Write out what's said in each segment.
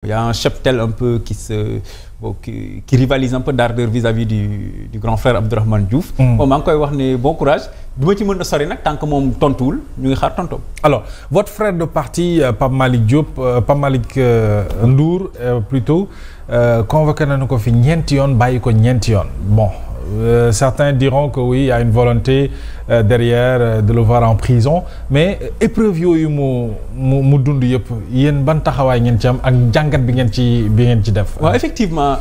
Il y a un cheptel un peu qui rivalise un peu d'ardeur vis-à-vis du grand frère Abdourahmane Diouf. Bon, maa ngi koy wax ne bon courage du ma ci mën a sori nag tant que moom tontuwul ñu ngi xaar tontoom. Alors votre frère de parti Pape Malick Diop Pape Malick Ndour plutôt convoqué nañu ko fi ñeenti yoon bàyyi ko ñeenti yoon bon. Certains diront que oui, il y a une volonté derrière de le voir en prison mais épreuve yooyu mu dund yëpp yéen ban taxawaay ngeen ci am ak jàngat bi ngeen ci def. waaw effectivement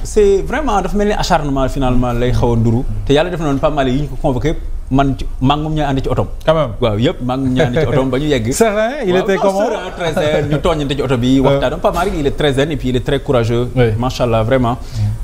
c'est vraiment dafa mel ni acharnement finalement lay xaw a nduru te yàlla def na noonu Pape Malick yi ñu ko convoqué maa ngi moom ñooy ànd ci otom. quand même waaw yëpp maa ngi moom ñooy ànd ci otom ba ñu yegg. serein il était comment très zen ñu tooñante ci oto bi waxtaan Pape Malick il est très zen et puis il est très courageux. Machallah vraiment.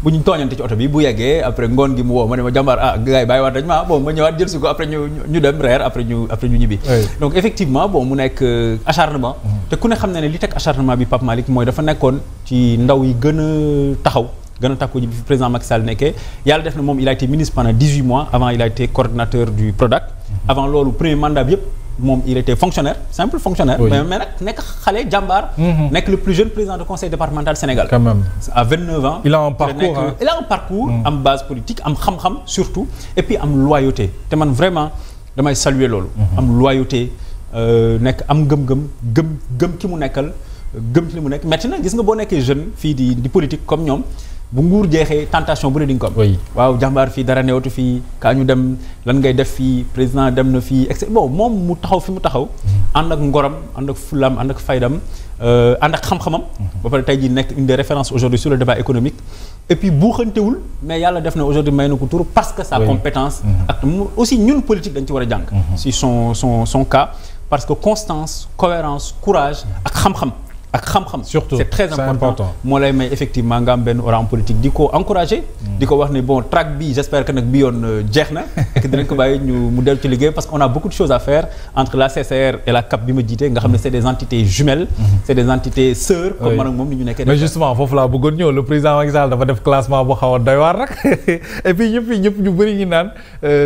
bu ñu tooñante ci oto bi bu yeggee après ngoon gi mu woo ma ne ma jàmbaar gars yi bàyyiwaat dañ ma bon ma ñëwaat jël si ko après ñu dem reer après ñu ñibbi. donc effectivement bon mu nekk acharnement. te ku ne xam na ne li teg acharnement bi Pape Malick mooy dafa nekkoon ci ndaw yi gën a taxaw. gën a takku ji bi fi président Macky Sall nekkee yàlla def na moom il a été ministre pendant 18 mois avant il a été coordinateur du PRODAC. avant loolu premier mandat bi yëpp moom il était fonctionnaire simple fonctionnaire. mais nag nekk xale jàmbaar. nekk le plus jeune président de conseil départemental Sénégal. quand même à 29 ans. il a un parcours il a un parcours. am base politique am xam-xam surtout et puis am loyauté te man vraiment damay saluer loolu. am loyauté nekk am gëm ki mu nekkal. gëm ci li mu nekk metti na gis nga boo nekkee jeune fii di politique comme ñoom bu nguur jeexee tentation bu ne di nga ko am. waaw jàmbaar fii dara newatu fii kaa ñu dem lan ngay def fii président dem na fii et bon moom mu taxaw fi mu taxaw. ànd ak ngoram ànd ak fulam ànd ak faydam ànd ak xam-xamam. ba pare tey jii nekk une des références aujourd'hui sur le débat économique. et puis buuxantewul mais yàlla def na aujourd'hui may na ko tur parce que sa compétence. ak aussi ñun politique dañ ci war a jàng. si son cas parce que constance cohérence courage ak xam-xam. ak xam-xam surtout c'est très important moo lay may effectivement nga am benn oran politique di ko encourager. di ko wax ne bon track bi j'espère que nag bi yoon jeex na et que dinañ ko bàyyi mu dellu ci liggéey parce qu'on a beaucoup de choses à faire entre la CCR et la CAP bi ma jiite nga xam ne c'est des entités jumelles. c'est des entités sœurs. comme man ak moom ni ñu nekkee. mais justement foofu laa bëggoon ñëw le président Macky Sall dafa def classement boo xaw a doy waar rek et puis ñëpp ñu bëri ñu naan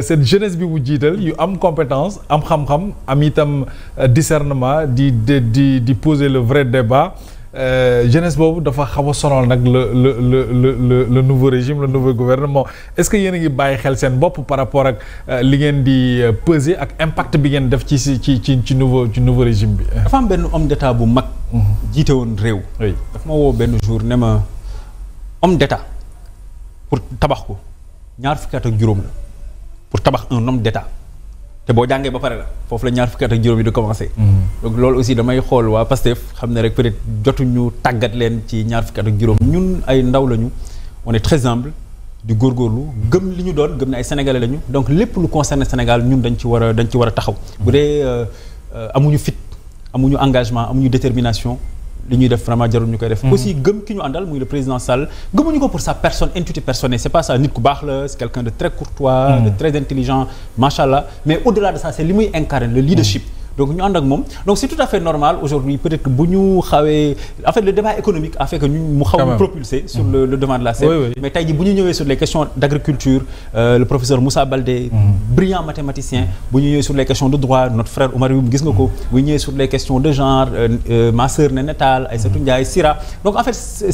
cette jeunesse bi mu jiital yu am compétence am xam-xam am itam discernement di poser le vrai débat. Jeunesse boobu dafa xaw a sonal nag le nouveau régime le nouveau gouvernement est-ce que yéen a ngi bàyyi xel seen bopp par rapport ak li ngeen di peser ak impact bi ngeen def ci nouveau régime bi. dafa am benn homme d'état bu mag. jiite woon réew. dafa ma woo benn jour ne ma homme d'état pour tabax ko ñaar fukki at ak juróom la pour tabax un homme d'état. te boo jàngee ba pare la foofu la ñaar fukki at ak juróom yi di commencer. donc loolu aussi damay xool waa Pastef xam ne rek peut-être jotuñu tàggat leen ci ñaar fukki at ak juróom. ñun ay ndaw lañu on est très humble di góorgóorlu gëm li ñu doon gëm ne ay sénégalais lañu donc lépp lu concerne Sénégal ñun dañ ci war a taxaw. bu dee amuñu fit amuñu engagement amuñu détermination. li ñuy def vraiment jarul ñu koy def. aussi gëm ki ñu àndal muy le président Sall gëmuñu ko pour sa personne intuitu personnelle c'est pas ça nit ku baax la c'est quelqu'un de très courtois. de très intelligent machallah mais au-delà de ça c'est li muy incarner le leadership. donc ñu ànd ak moom donc c'est tout à fait normal aujourd'hui peut-être que bu ñu xawee en fait le débat économique a fait que mu xaw ñu propulser sur le devant de la scène. mais tey jii bu ñu ñëwee sur les questions d'agriculture le professeur Moussa Baldé. brillant mathématicien. bu ñu ñëwee sur les questions de droit notre frère Oumar Youm gis nga ko. bu ñu ñëwee sur les questions de genre ma sœur Néné Tall Aïssatou Ndiaye Sira donc en fait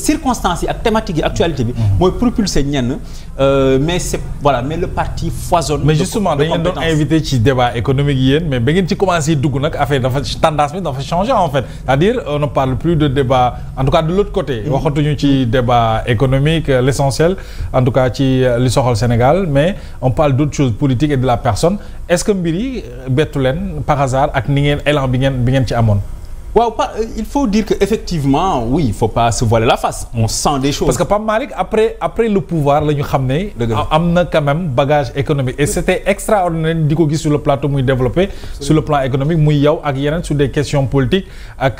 circonstances yi ak thématiques yi actualité bi. mooy propulser ñenn mais c'est voilà mais le parti foisonne. mais justement dañu leen doon invité ci débat économique yéen mais ba ngeen ci commencé dugg nag affaire dafa tendance bi dafa changer en fait c'est-à-dire on ne parle plus de débat en tout cas de l'autre côté waxatuñu ci débat économique l'essentiel en tout cas ci li soxal Sénégal mais on parle d'autres choses politiques et de la personne est-ce que mbir yi bettu leen par hasard ak ni ngeen élan bi ngeen ci amoon. waaw il faut dire que effectivement oui il faut pas se voiler la face on sent des choses. parce que Pape Malick après le pouvoir la ñu xam ne. am na quand même bagage économique et c'était extraordinaire di ko gis sur le plateau muy développé. sur le plan économique muy yow ak yeneen sur des questions politiques ak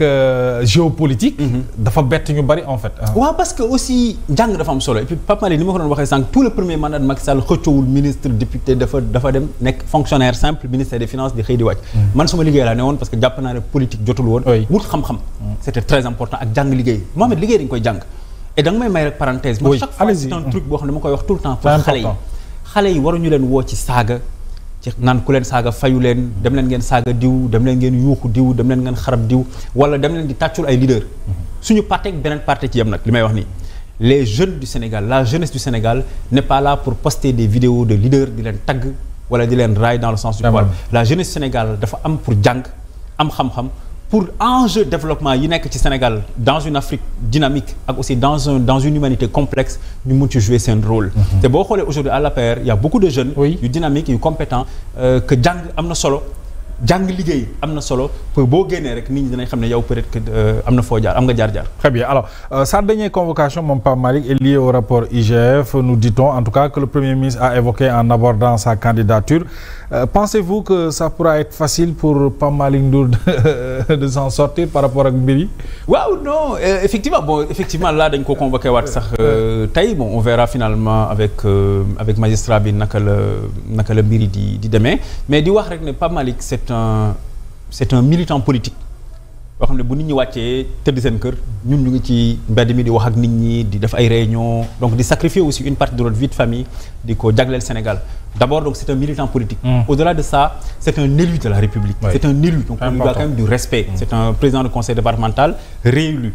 géopolitique. dafa bett ñu bari en fait. waaw parce que aussi njàng dafa am solo et puis Pape Malick ni ma ko doon waxee sànq tout le premier mandat de Macky Sall xëccoowul ministre député dafa dem nekk fonctionnaire simple ministère des finances di xëy di wàcc. man suma liggéey laa ne woon parce que jàpp naa ne politique jotul woon. wut xam-xam c'était très important ak jàng liggéey Mohamed liggéey dañ koy jàng et da nga may rek parenthèse moi chaque fois c'est un truc boo xam ne dama koy wax tout le temps pour xale yi waruñu leen woo ci saaga ci naan ku leen saaga fayu leen dem leen ngeen saaga diw dem leen ngeen yuuxu diw dem leen ngeen xarab diw wala dem leen di tàccul ay leader suñu parti ak beneen parti ci yam nag li may wax nii les jeunes du Sénégal la jeunesse du Sénégal n'est pas là pour poster des vidéos de leaders di leen tagg wala di leen raay dans le sens du poil la jeunesse du Sénégal dafa am pour jàng am xam-xam pour enjeu développement yi nekk ci Sénégal dans une Afrique dynamique ak aussi dans une humanité complexe ñu mun ci jouer seen rôle te boo xoolee aujourd'hui à l'APR il y a beaucoup de jeunes yu dynamiques yu compétents que jàng am na solo jàng liggéey am na solo pour boo génnee rek nit ñi dinañ xam ne yow peut-être que am na foo jaar am nga jaar-jaar. Très bien alors sa dernière convocation mon Pape Malick est liée au rapport IGF nous dit-on en tout cas que le Premier ministre a évoqué en abordant sa candidature pensez-vous que ça pourra être facile pour Pape Malick Ndour de s'en sortir par rapport ak mbir yi. waaw non effectivement là dañ ko convoqué waat sax tey bon on verra finalement avec magistrat bi naka la mbir yi di demee mais di wax rek ne Pape Malick c'est un militant politique yoo xam ne bu nit ñi wàccee tëdd seen kër ñun ñu ngi ci mbedd mi di wax ak nit ñi di def ay réunions donc di sacrifier aussi une partie de notre vie de famille di ko jagleel Sénégal d'abord donc c'est un militant politique au-delà de ça c'est un élu de la République c'est un élu donc on lui doit quand même du respect c'est un président de conseil départemental réélu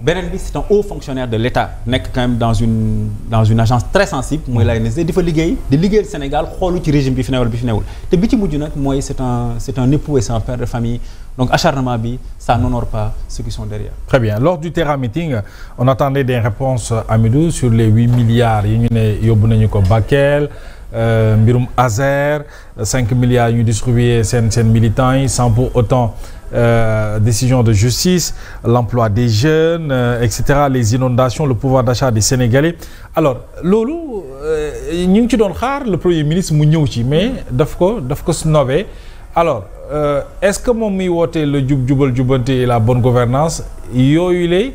beneen bi c'est un haut fonctionnaire de l'État nekk quand même dans une agence très sensible mooy l'ANSD di fa liggéey di liggéeyal Sénégal xoolu ci régime bi fi newal bi fi newul te bi ci mujj nag mooy c'est un époux et c'est un père de famille donc acharnement bi ça n'honore pas ceux qui sont derrière. Très bien lors du Terra Meeting on attendait des réponses Amidou sur les 8 milliards yi ñu ne yóbbu nañu ko Bakel mbirum Azer 5 milliards yi ñu distribué seen militants yi sans pour autant décision de justice l'emploi des jeunes etc les inondations le pouvoir d'achat des Sénégalais alors loolu ñu ngi ci doon xaar le Premier ministre mu ñëw ci mais daf ko snobé alors est-ce que moom muy wootee le jubal jubante et la bonne gouvernance yooyu lay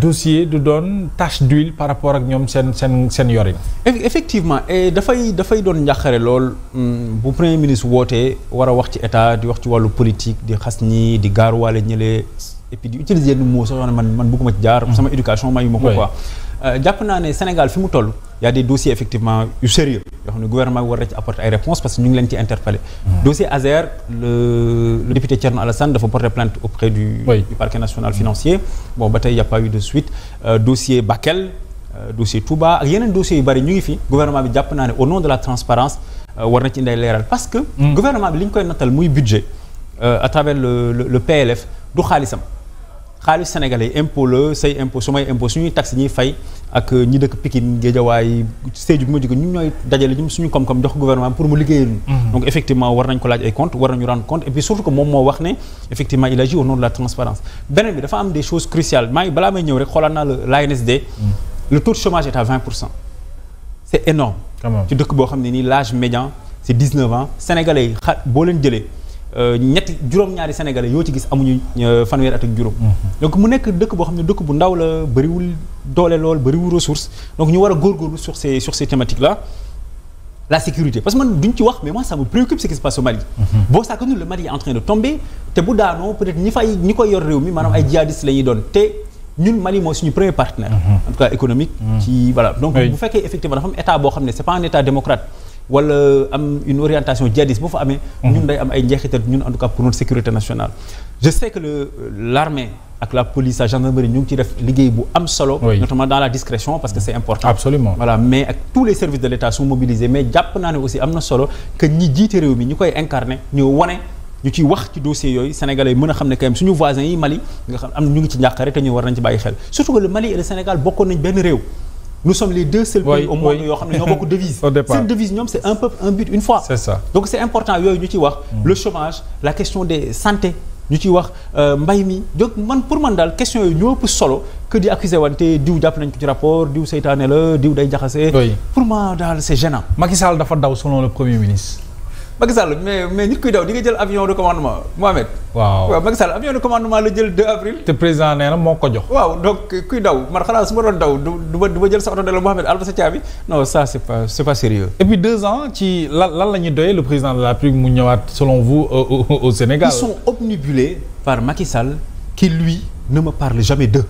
dossier du doon tache d'huile par rapport ak ñoom seen yorin. effectivement et dafay doon njàqare lool bu Premier ministre wootee war a wax ci état di wax ci wàllu politique di xas ñi di gaaruwaale ñëlee et puis di utiliser yenn mots sax yoo xam ne man bëgguma ci jaar. sama éducation mayu ma ko quoi. jàpp naa ne Sénégal fi mu toll y a des dossiers effectivement yu sérieux yoo xam ne gouvernement bi war na ci apporter ay réponses parce que ñu ngi leen ci interpellé. dossier Azer le député Thierno Alassane dafa porter plainte auprès du parquet national financier bon ba tey y a pas eu de suite dossier Bakel dossier Touba ak yeneen dossiers yu bari ñu ngi fi gouvernement bi jàpp naa ne au nom de la transparence war na ci inday leeral parce que gouvernement bi li ñu koy nattal muy budget à travers le PLF du xaalisam xaalis sénégalais impôt la say impôt su may impôt suñuy taxe ñuy fay ak ñi dëkk Pikine Guédiawaye Sédhiou bi ma jóge ñu ñooy dajale ñu suñu koom-koom jox gouvernement pour mu liggéeyal ñu donc effectivement war nañ ko laaj ay compte war nañu rendre compte et puis surtout que moom moo wax ne effectivement il agit au nom de la transparence beneen bi dafa am des choses cruciales balaa may ñëw rek xoolaat naa l'ANSD le taux de chômage est à 20%. C'est énorme ci dëkk boo xam ne nii l'âge médian c'est 19 ans sénégalais yi boo leen jëlee juróom-ñaari sénégalais yoo ci gis amuñu fanweeri at ak juróom donc mu nekk dëkk boo xam ne dëkk bu ndaw la bëriwul doole lool bëriwul ressource donc ñu war a góorgóorlu sur ces thématiques là la sécurité parce que man duñ ci wax mais moi ça me préoccupe ce qui se passe au Mali boo saa ko le Mali est en train de tomber te bu daanoo peut-être ñi koy yor réew mi maanaam ay djihadistes la ñuy doon te ñun Mali mooy suñu premier partenaire en tout cas économique ci voilà donc bu fekkee effectivement dafa am état boo xam ne c'est pas un état démocrate wala am une orientation djihadiste boo fa amee ñun day am ay njeexital ñun en tout cas pour notre sécurité nationale je sais que l'armée ak la police la gendarmerie ñu ngi ci def liggéey bu am solo notamment dans la discrétion parce que c'est important absolument voilà mais ak tous les services de l'État sont mobilisés mais jàpp naa ne aussi am na solo que ñi jiite réew mi ñu koy incarner ñu wane ñu ciy wax ci dossiers yooyu sénégalais yi mën a xam ne quand même suñu voisins yi Mali nga xam am ñu ngi ci njàqare te ñu war nañ ci bàyyi xel surtout que le Mali et le Sénégal bokkoon nañ benn réew nous sommes les deux seuls pays au monde yoo xam ne ñoo bokk devise cette devise ñoom c'est un peuple un but une foi c'est ça donc c'est important yooyu ñu ciy wax le chômage la question des santé ñu ciy wax mbay mi donc pour man daal question yooyu ñoo ëpp solo que di accuser wante diw jàpp nañ ko ci rapport diw seytaane la diw day jaxase pour moi daal c'est gênant Macky Sall dafa daw selon le Premier ministre Macky Sall mais nit kuy daw di nga jël avion de commandement Mohamed. waaw Macky Sall avion de commandement la jël 2 avril. te président nee na moo ko jox. waaw donc kuy daw man xanaa su ma doon daw du ma jël sa oto de la Mohamed Alba sa caabi non ça c'est pas sérieux. et puis 2 ans ci lan la ñuy doyee le président de la République mu ñëwaat selon vous au Sénégal. Ils sont obnubilés par Macky Sall qui lui ne me parle jamais d'eux.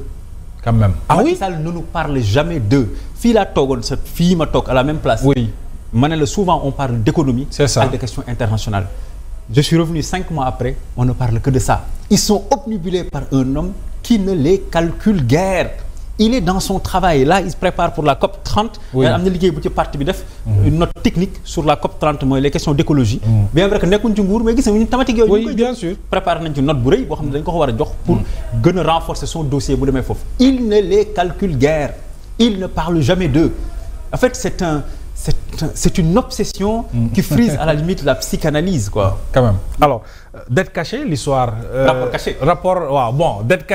quand même Macky Sall ne nous parle jamais d'eux fii laa toogoon fii ma toog à la même place. oui. ma ne la souvent on parle d'économie c'est ça ak des questions internationales je suis revenu 5 mois après on ne parle que de ça ils sont obnubilés par un homme qui ne les calcule guère. Il est dans son travail là il se prépare pour la COP 30. oui am na liggéey bu ci parti bi def. une note technique sur la COP 30 mooy les questions d'écologie. bien vrai que nekkuñ ci nguur mais gis nañu thématique yooyu. oui bien sûr préparé nañ ci note bu rëy boo xam ne dañ ko war a jox. pour gën a renforcer son dossier bu demee foofu. il ne les calcule guère. il ne parle jamais d'eux. en fait c'est une obsession qui frise à la limite la psychanalyse quoi. quand même alors dette cachée l'histoire. rapport caché rapport waaw bon dette cachée.